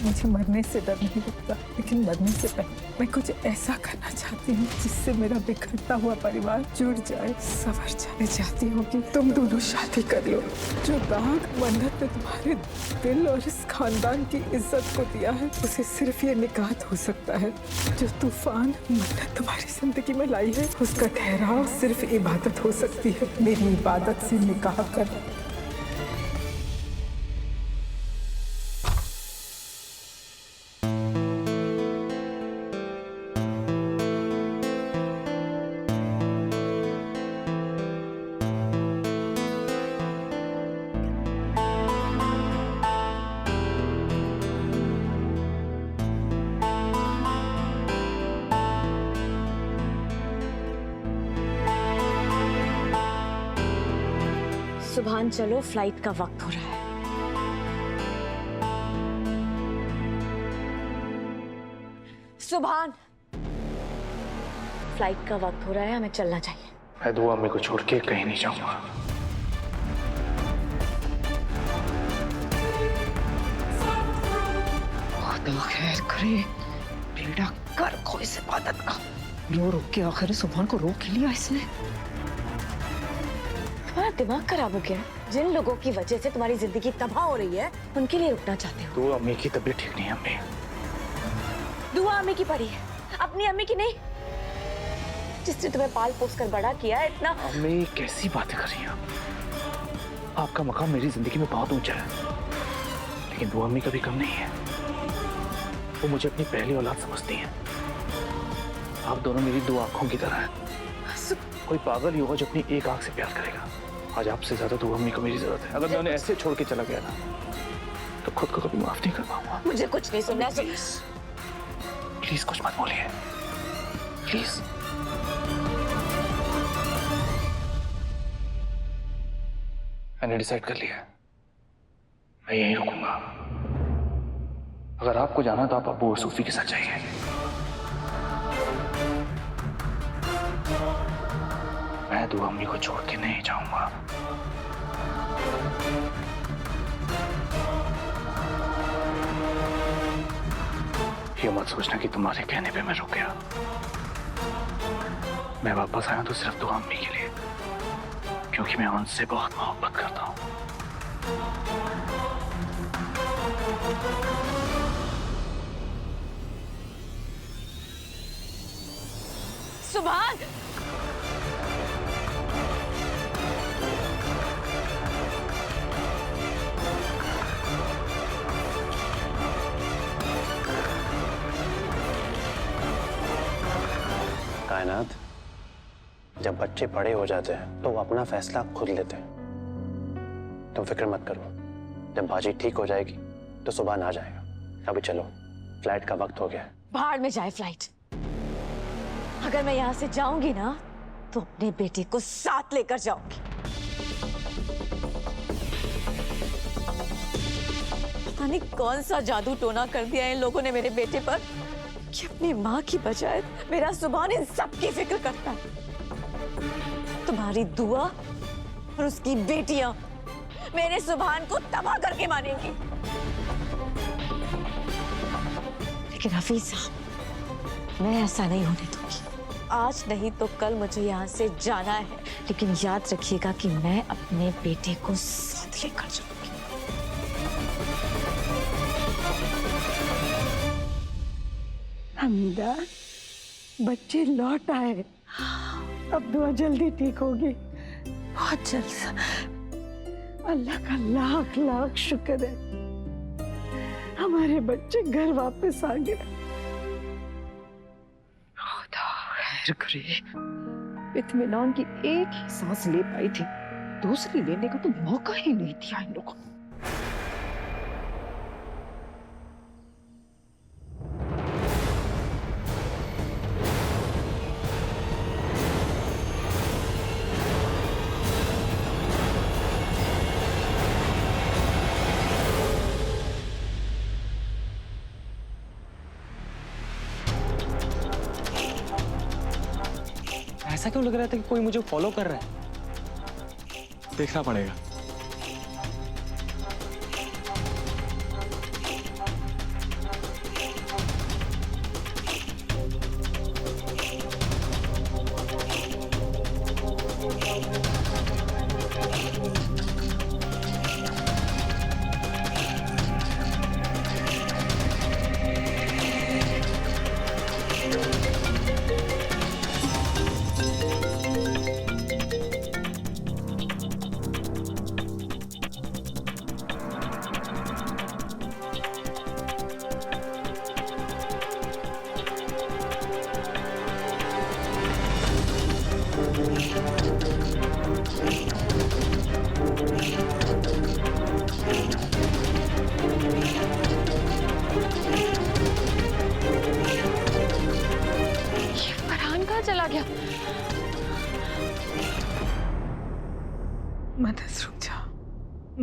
मुझे मरने से डर नहीं लगता, लेकिन मरने से पहले मैं कुछ ऐसा करना चाहती हूँ जिससे मेरा बिखरता हुआ परिवार जुड़ जाए, संवर जाए। मैं चाहती हूँ कि तुम दोनों शादी कर लो। जो दाग मन्नत ने तुम्हारे दिल और इस खानदान की इज्जत को दिया है, उसे सिर्फ ये निकाह हो सकता है। जो तूफान मन्नत तुम्हारी जिंदगी में लाई है, उसका ठहराव सिर्फ इबादत हो सकती है। मेरी इबादत से निकाह कर। सुभान चलो, फ्लाइट का वक्त हो रहा है। सुभान, फ्लाइट का वक्त हो रहा है, हमें चलना चाहिए। मैं दुआ अम्मी को छोड़ के कहीं नहीं जाऊंगा। खुदा खैर करे, बेड़ा कर कोई से इबादत का। रो रो के आखिर सुभान को रोक लिया इसने। तुम्हारा दिमाग खराब हो गया है? जिन लोगों की वजह से तुम्हारी जिंदगी तबाह हो रही है, उनके लिए रुकना चाहते हो। दुआ अम्मी की तबीयत ठीक नहीं है अम्मी। दुआ अम्मी की पड़ी है, अपनी अम्मी की नहीं, जिसने तुम्हें पाल पोस कर बड़ा किया है। इतना अम्मी कैसी बातें कर रही हैं आप? आपका मकाम मेरी जिंदगी में बहुत ऊंचा है, लेकिन दुआ अम्मी कभी कम नहीं है। वो मुझे अपनी पहली औलाद समझती हैं। आप दोनों मेरी दो आंखों की तरह हैं। कोई पागल ही होगा जो अपनी एक आंख से प्यार करेगा। आज आपसे ज्यादा दुआ अम्मी को मेरी जरूरत है। अगर मैं उन्हें ऐसे छोड़ के चला गया ना, तो खुद को कभी माफ नहीं कर पाऊंगा। मुझे कुछ नहीं सुनना। प्लीज कुछ मत बोलिए, प्लीज। मैंने डिसाइड कर लिया है, मैं यहीं रुकूंगा। अगर आपको जाना तो आप अब्बू और सूफी के साथ जाइए। मैं दुआ अम्मी को छोड़ के नहीं जाऊंगा। ये मत सोचना कि तुम्हारे कहने पे मैं रुक गया। मैं वापस आया तो सिर्फ दुआ अम्मी के लिए, क्योंकि मैं उनसे बहुत मोहब्बत करता हूं। सुभान, कायनात, जब बच्चे बड़े हो जाते हैं तो वो अपना फैसला खुद लेते हैं। तुम फिक्र मत करो, जब बाजी ठीक हो जाएगी तो सुभान आ जाएगा। अभी चलो, फ्लाइट का वक्त हो गया है। बाहर में जाए फ्लाइट। अगर मैं यहाँ से जाऊंगी ना, तो अपने बेटे को साथ लेकर जाऊंगी। पता नहीं कौन सा जादू टोना कर दिया इन लोगों ने मेरे बेटे पर, कि अपनी माँ की बजाय मेरा सुभान इन सब की फिक्र करता है। तुम्हारी दुआ और उसकी बेटियां मेरे सुभान को तबाह करके मानेंगी। लेकिन हफीज साहब, मैं ऐसा नहीं होने दूंगी। आज नहीं तो कल मुझे यहाँ से जाना है, लेकिन याद रखिएगा कि मैं अपने बेटे को साथ लेकर जाऊंगी। हमीदा, बच्चे लौट आए। अब दुआ जल्दी ठीक होगी, बहुत जल्द। अल्लाह का लाख लाख शुक्र है, हमारे बच्चे घर वापस आ गए। खुदा खैर करे, इत्मीनान की एक ही सांस ले पाई थी, दूसरी लेने का तो मौका ही नहीं दिया इन लोगों को। ऐसा क्यों लग रहा था कि कोई मुझे फॉलो कर रहा है? देखना पड़ेगा।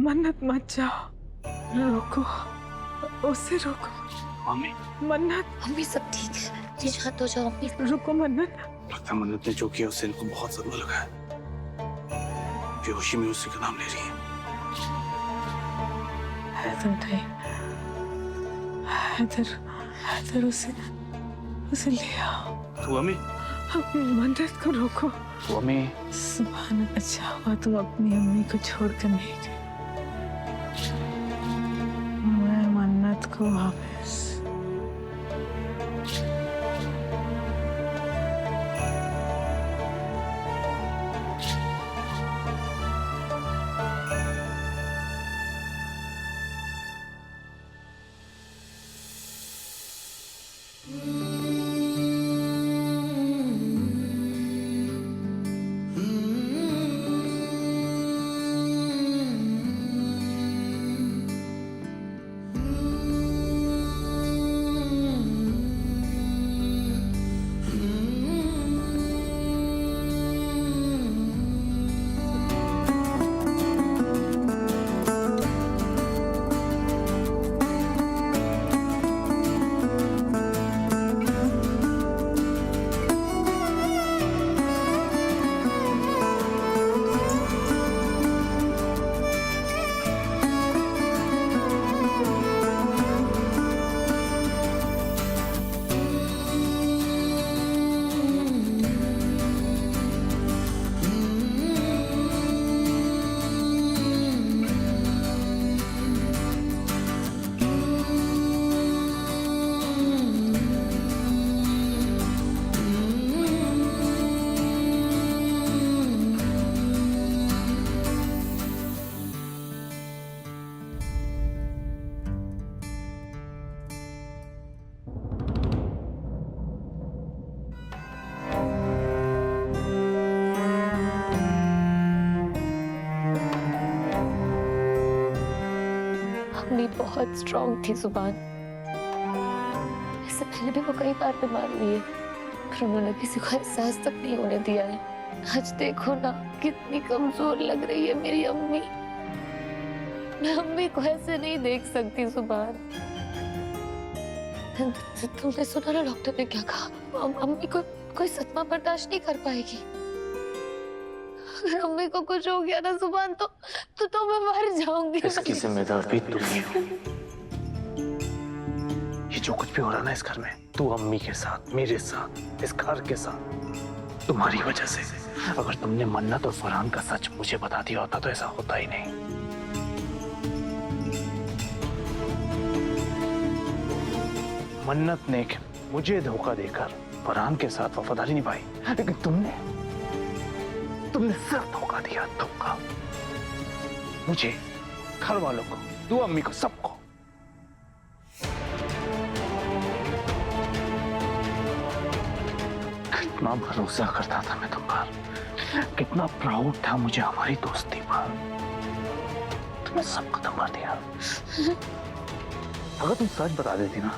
मन्नत मत जाओ, रोको, उसे रोको। मम्मी, मन्नत, मम्मी सब ठीक है, जी शांत हो जाओ मम्मी। रुको मन्नत। लगता है मन्नत ने जो किया उससे इनको बहुत सदमा लगा है। बेहोशी में उसी का नाम ले रही है। हैदर नहीं, हैदर उसे ले आओ। तू अम्मी, मन्नत को रोको। तू अम्मी, सुभान, अच्छा हुआ तुम अपनी अम्मी को छोड़कर नहीं गए। मैं मन्नत को वापस मम्मी बहुत स्ट्रांग थी जुबान। इससे पहले भी वो कई बार बीमार हुई है, पर उन्होंने किसी को एहसास तक नहीं होने दिया है। आज देखो ना कितनी कमजोर लग रही है मेरी अम्मी। मैं अम्मी को ऐसे नहीं देख सकती जुबान। तुमने सुना ना डॉक्टर ने क्या कहा? अम्मी को कोई सदमा बर्दाश्त नहीं कर पाएगी। अगर अम्मी को कुछ हो गया ना जुबान तो मैं मर जाऊंगी। इसकी जिम्मेदार भी तुम ही हो। ये जो कुछ भी हो रहा ना इस घर में, तू अम्मी के साथ, मेरे साथ, इस घर के साथ, तुम्हारी वजह से। अगर तुमने मन्नत और फरहान का सच मुझे बता दिया होता तो ऐसा होता ही नहीं। मन्नत ने मुझे धोखा देकर फरहान के साथ वफादारी निभाई, लेकिन तुमने सिर्फ धोखा दिया। धोखा मुझे, घर वालों को, तू अम्मी को, सबको। कितना भरोसा करता था मैं तुम पर, कितना प्राउड था मुझे हमारी दोस्ती पर। तुमने सब खत्म कर दिया। अगर तुम सच बता देती ना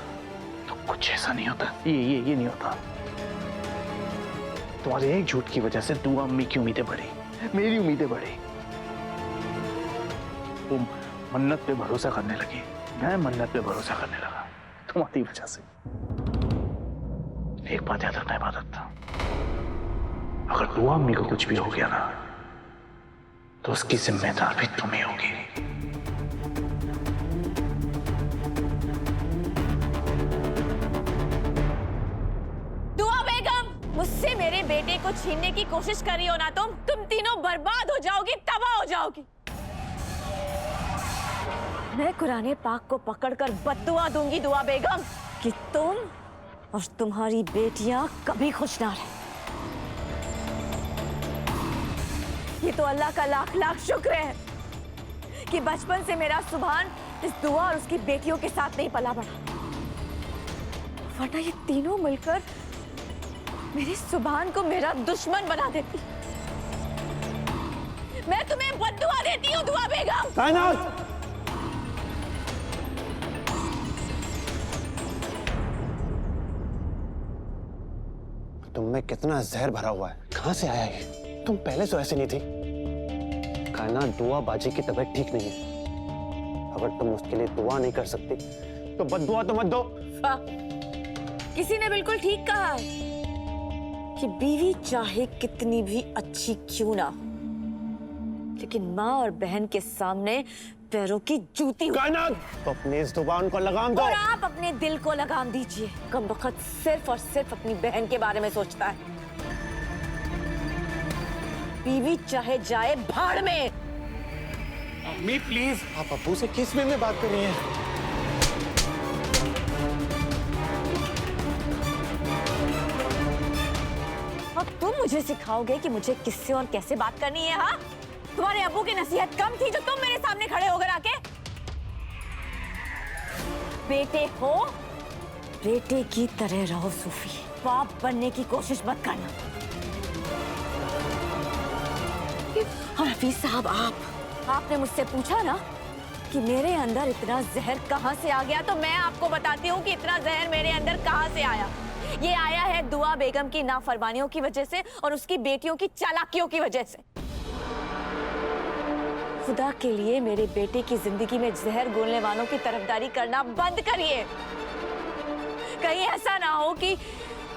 तो कुछ ऐसा नहीं होता। ये नहीं होता। तुम्हारे एक झूठ की वजह से तू अम्मी की उम्मीदें बढ़ी, मेरी उम्मीदें बढ़ी। वो मन्नत पे भरोसा करने लगी, मैं मन्नत पे भरोसा करने लगा तुम्हारी वजह से। एक बात याद रखना इबादत, अगर तू अम्मी को कुछ भी हो गया ना तो उसकी जिम्मेदार भी तुम ही होगी। मुझसे मेरे बेटे को छीनने की कोशिश करी हो ना तुम तीनों बर्बाद हो जाओगी, तबाह हो जाओगी। मैं कुरान पाक को पकड़कर बद्दुआ दूंगी दुआ बेगम कि तुम और तुम्हारी बेटियां कभी खुश ना रहे। ये तो अल्लाह का लाख लाख शुक्र है कि बचपन से मेरा सुभान इस दुआ और उसकी बेटियों के साथ नहीं पला बढ़ा, वरना ये तीनों मिलकर मेरे सुभान को मेरा दुश्मन बना देती। मैं तुम्हें बद्दुआ देती हूँ दुआ बेगम। तुम में कितना जहर भरा हुआ है, कहां से आया ये? तुम पहले तो ऐसे नहीं थी। कायनात दुआ बाजी की तबीयत ठीक नहीं है, अगर तुम उसके लिए दुआ नहीं कर सकती तो बद्दुआ तो मत दो। वाह, किसी ने बिल्कुल ठीक कहा है कि बीवी चाहे कितनी भी अच्छी क्यों ना हो, लेकिन माँ और बहन के सामने पैरों की जूती हो। तो अपनी इस जुबान को लगाम दो। और आप अपने दिल को लगाम दीजिए। कम वक्त सिर्फ और सिर्फ अपनी बहन के बारे में सोचता है। बीवी चाहे जाए भाड़ में। अम्मी प्लीज, आप अब्बू से किस वे में बात कर रही हैं? अब तुम मुझे सिखाओगे कि मुझे किससे और कैसे बात करनी है? हाँ, तुम्हारे अब्बू की नसीहत कम थी जो तुम मेरे सामने खड़े होकर आके? बेटे हो, बेटे की तरह रहो सूफी। बाप बनने की कोशिश मत करना। और हफीज साहब, आपने मुझसे पूछा ना कि मेरे अंदर इतना जहर कहाँ से आ गया, तो मैं आपको बताती हूँ कि इतना जहर मेरे अंदर कहाँ से आया। ये आया है दुआ बेगम की नाफरमानियों की वजह से और उसकी बेटियों की चालाकियों की वजह से। खुदा के लिए मेरे बेटे की जिंदगी में जहर घोलने वालों की तरफदारी करना बंद करिए। कहीं ऐसा ना हो कि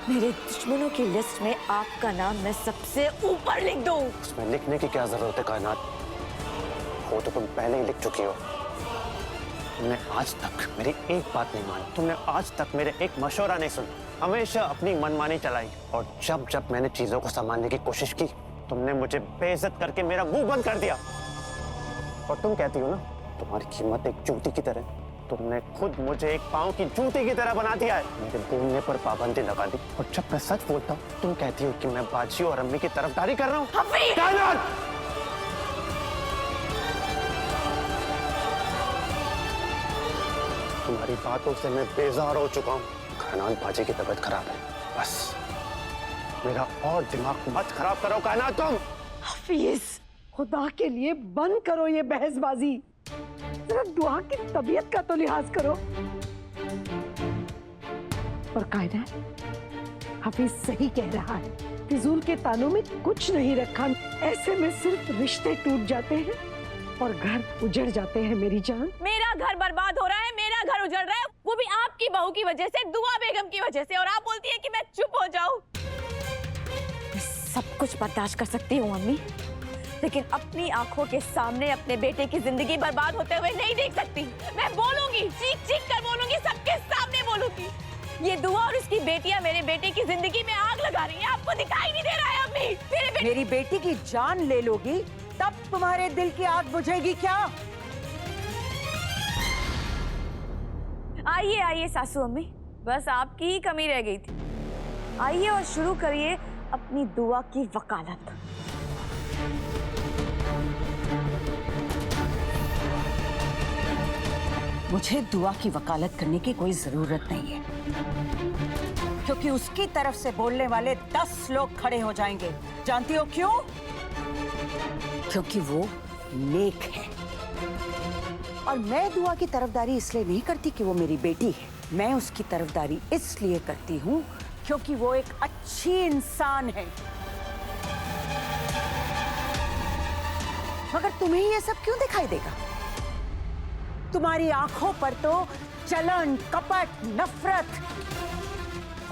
मेरे दुश्मनों की लिस्ट में आपका नाम मैं सबसे ऊपर लिख दूं। उसमें लिखने की क्या जरूरत है कायनात? वो तो तुम पहले ही लिख चुकी हो। तुमने आज तक मेरी एक बात नहीं मानी, तुमने आज तक मेरे एक मशवरा नहीं सुना, हमेशा अपनी मनमानी चलाई। और जब जब मैंने चीजों को संभालने की कोशिश की, तुमने मुझे बेइज्जत करके मेरा मुंह बंद कर दिया। और तुम कहती हो ना, तुम्हारी कीमत एक जूती की तरह। तुमने खुद मुझे एक पाँव की जूती की तरह बना दिया है। मेरे बोलने पर पाबंदी लगा दी। और जब मैं सच बोलता हूँ, तुम कहती हो कि मैं बाजी और अम्मी की तरफदारी कर रहा हूँ। तुम्हारी बातों से मैं बेजार हो चुका हूँ। कायनात, बाजी की तबीयत खराब है, बस मेरा और दिमाग मत खराब करो कायनात तुम। हफीज, खुदा के लिए बंद करो ये बहसबाजी। जरा दुआ की तबीयत का तो लिहाज करो। और कायदा, हफीज सही कह रहा है, फिजूल के तानों में कुछ नहीं रखा। ऐसे में सिर्फ रिश्ते टूट जाते हैं और घर उजड़ जाते हैं। मेरी जान, मेरा घर बर्बाद हो रहा है, मेरा घर उजड़ रहा है, वो भी आपकी बहू की वजह से, दुआ बेगम की वजह से। और आप बोलती है कि मैं चुप हो जाऊं। मैं सब कुछ बर्दाश्त कर सकती हूँ अम्मी, लेकिन अपनी आंखों के सामने अपने बेटे की जिंदगी बर्बाद होते हुए नहीं देख सकती। मैं बोलूंगी, चीख चीख कर बोलूंगी, सबके सामने बोलूंगी। ये दुआ और उसकी बेटियां मेरे बेटे की जिंदगी में आग लगा रही हैं। आपको दिखाई नहीं दे रहा है अम्मी? मेरी बेटी की जान ले लोगी तब तुम्हारे दिल की आग बुझेगी क्या? आइए आइए सासू अम्मी, बस आपकी ही कमी रह गई थी। आइए और शुरू करिए अपनी दुआ की वकालत। मुझे दुआ की वकालत करने की कोई जरूरत नहीं है, क्योंकि उसकी तरफ से बोलने वाले 10 लोग खड़े हो जाएंगे। जानती हो क्यों? क्योंकि वो नेक है। और मैं दुआ की तरफदारी इसलिए नहीं करती कि वो मेरी बेटी है। मैं उसकी तरफदारी इसलिए करती हूँ क्योंकि वो एक अच्छी इंसान है। मगर तुम्हें ये सब क्यों दिखाई देगा? तुम्हारी आंखों पर तो जलन, कपट, नफरत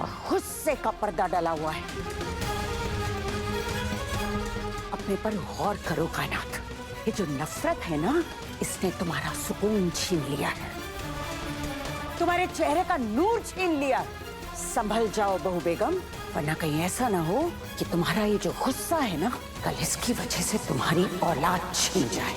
और गुस्से का पर्दा डला हुआ है। अपने पर गौर करो कायनात। ये जो नफरत है ना, इसने तुम्हारा सुकून छीन लिया है, तुम्हारे चेहरे का नूर छीन लिया। संभल जाओ बहू बेगम, वरना कहीं ऐसा ना हो कि तुम्हारा ये जो गुस्सा है ना, कल इसकी वजह से तुम्हारी औलाद छीन जाए।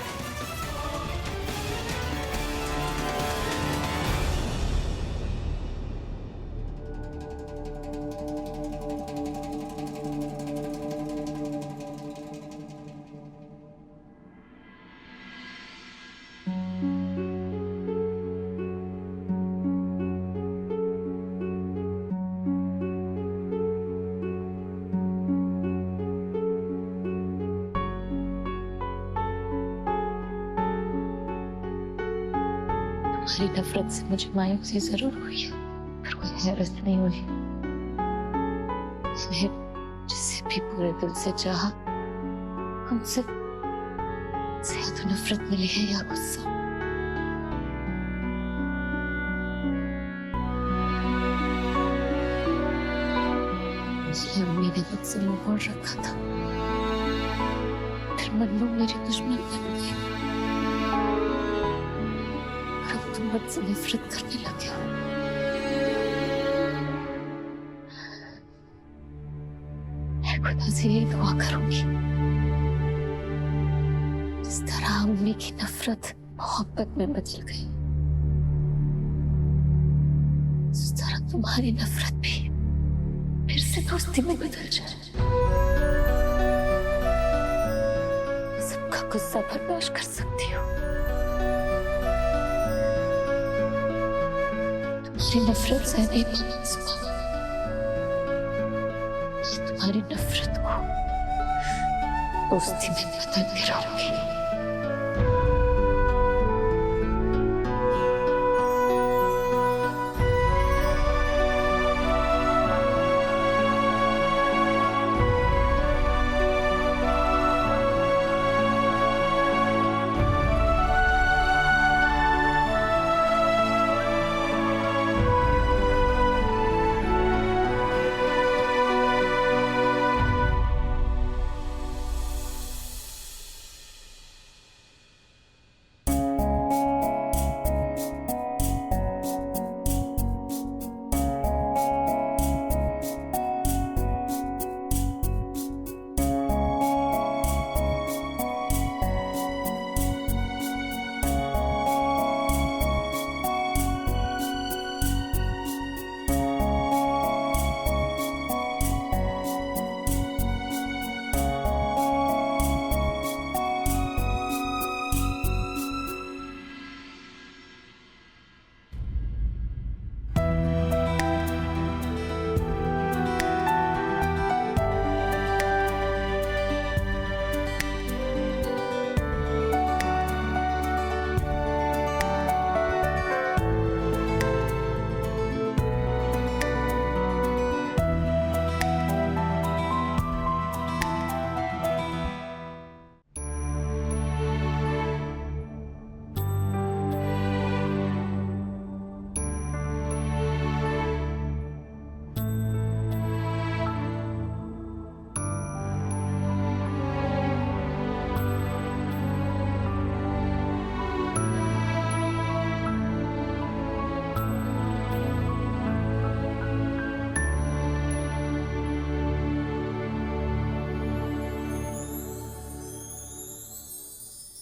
तुम्हारी नफरत से मुझे मायूसी जरूर हुई, पर कोई हैरत नहीं हुई। मैं जिसे भी पूरे दिल से चाहा, हमसे ज्यादा नफरत मिली है या गुस्सा। अम्मी ने मुझसे मुंह मोड़ रखा था, फिर मन्नू मेरी दुश्मन बन गई और अब तुम मुझसे नफरत करने लगे हो। मैं खुदा से यही दुआ करूंगी, जिस तरह अम्मी की नफरत मोहब्बत में बदल गई, उस तरह तुम्हारी नफरत भी फिर से दोस्ती में बदल जाए। मैं सबका गुस्सा बर्दाश्त कर सकती हूँ, तुम्हारी नफरत से नहीं पाऊंगी सुबह। तुम्हारी नफरत को दोस्ती में बदल के रहूंगी।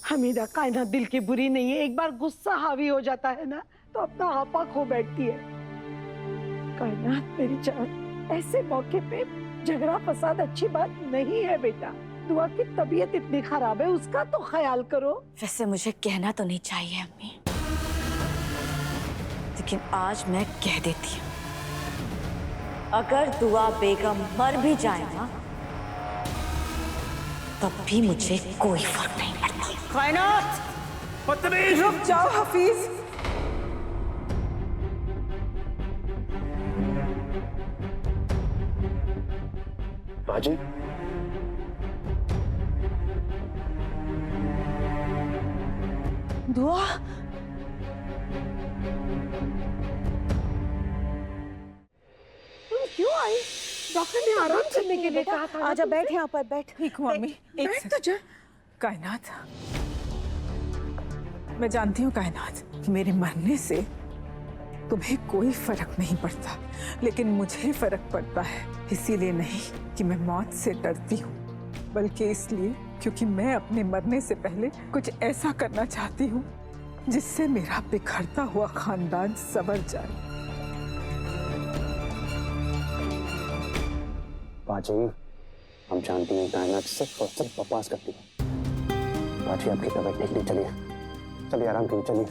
हमीदा, कायनात दिल की बुरी नहीं है। एक बार गुस्सा हावी हो जाता है ना तो अपना आपा खो बैठती है। कायनात मेरी जान, ऐसे मौके पे झगड़ा फसाद अच्छी बात नहीं है बेटा। दुआ की तबीयत इतनी खराब है, उसका तो ख्याल करो। वैसे मुझे कहना तो नहीं चाहिए अम्मी, लेकिन आज मैं कह देती हूँ, अगर दुआ बेगम मर भी जाए ना तब भी मुझे कोई फर्क नहीं पड़ता। कायनात, बदतमीज! रुक जाओ हफीज। बाजी, दुआ, तुम क्यों आई? डॉक्टर ने आराम करने के लिए कहा था। आजा, बैठ यहाँ पर, बैठ। ठीक हूँ अम्मी, एक बैठ सेकंड। तो जा। कायनात, मैं जानती हूँ कायनात, मेरे मरने से तुम्हें कोई फर्क नहीं पड़ता, लेकिन मुझे फर्क पड़ता है। इसीलिए नहीं कि मैं मौत से डरती हूँ, बल्कि इसलिए क्योंकि मैं अपने मरने से पहले कुछ ऐसा करना चाहती हूँ जिससे मेरा बिखरता हुआ खानदान संवर जाए। बाजी, हम जानती हैं कायनात सिर्फ और सिर्फ बकवास करती है। बाजी, आपकी तबीयत ठीक नहीं, चलिए चलिए आराम कीजिए, चलिए।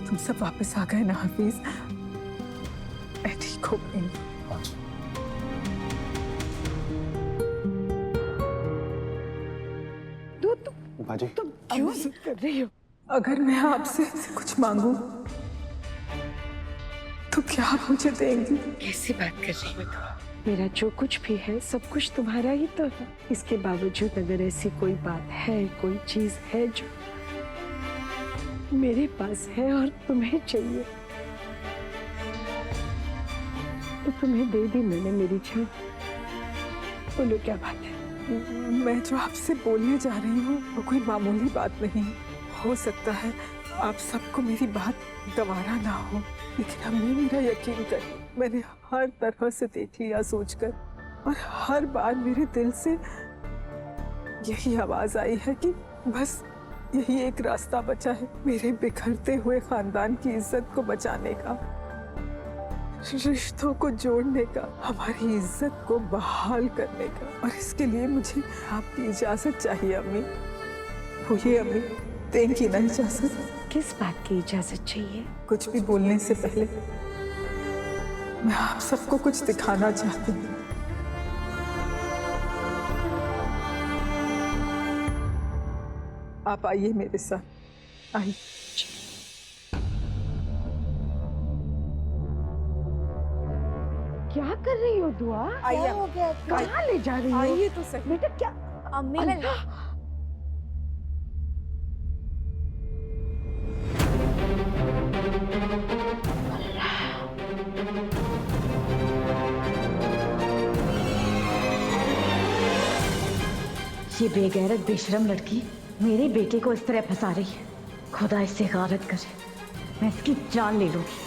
तुम सब वापस आ गए ना हफीज? मैं ठीक हो गई। बाजी, बाजी, तुम क्यों जिद कर रही हो? अगर मैं आपसे कुछ मांगू तो क्या आप मुझे देंगी? कैसी बात कर रही हो तुम? मेरा जो कुछ भी है सब कुछ तुम्हारा ही तो है। इसके बावजूद अगर ऐसी कोई बात है, कोई चीज है जो मेरे पास है और तुम्हें चाहिए, तो तुम्हें दे दी मैंने मेरी जान। बोलो क्या बात है? मैं जो आपसे बोलने जा रही हूँ वो कोई मामूली बात नहीं। हो सकता है आप सबको मेरी बात गवारा ना हो, लेकिन अम्मी मेरा यकीन करिए, मैंने हर तरह से देख लिया सोचकर, और हर बार मेरे दिल से यही आवाज आई है कि बस यही एक रास्ता बचा है मेरे बिखरते हुए खानदान की इज्जत को बचाने का, रिश्तों को जोड़ने का, हमारी इज्जत को बहाल करने का। और इसके लिए मुझे आपकी इजाजत चाहिए अम्मी। बोलिए अम्मी, देंगी ना इजाजत? किस बात की इजाजत चाहिए? कुछ भी बोलने से पहले मैं आप सबको कुछ दिखाना चाहती हूँ। आप आइए मेरे साथ, आइए। क्या कर रही हो दुआ? आइए, क्या हो गया? कहाँ ले जा रही हो? आइए तो सही। बेटा क्या? अम्मी अल्लाह! ये बेगैरत बेशरम लड़की मेरे बेटे को इस तरह फंसा रही है। खुदा इससे गारत करे, मैं इसकी जान ले लूंगी।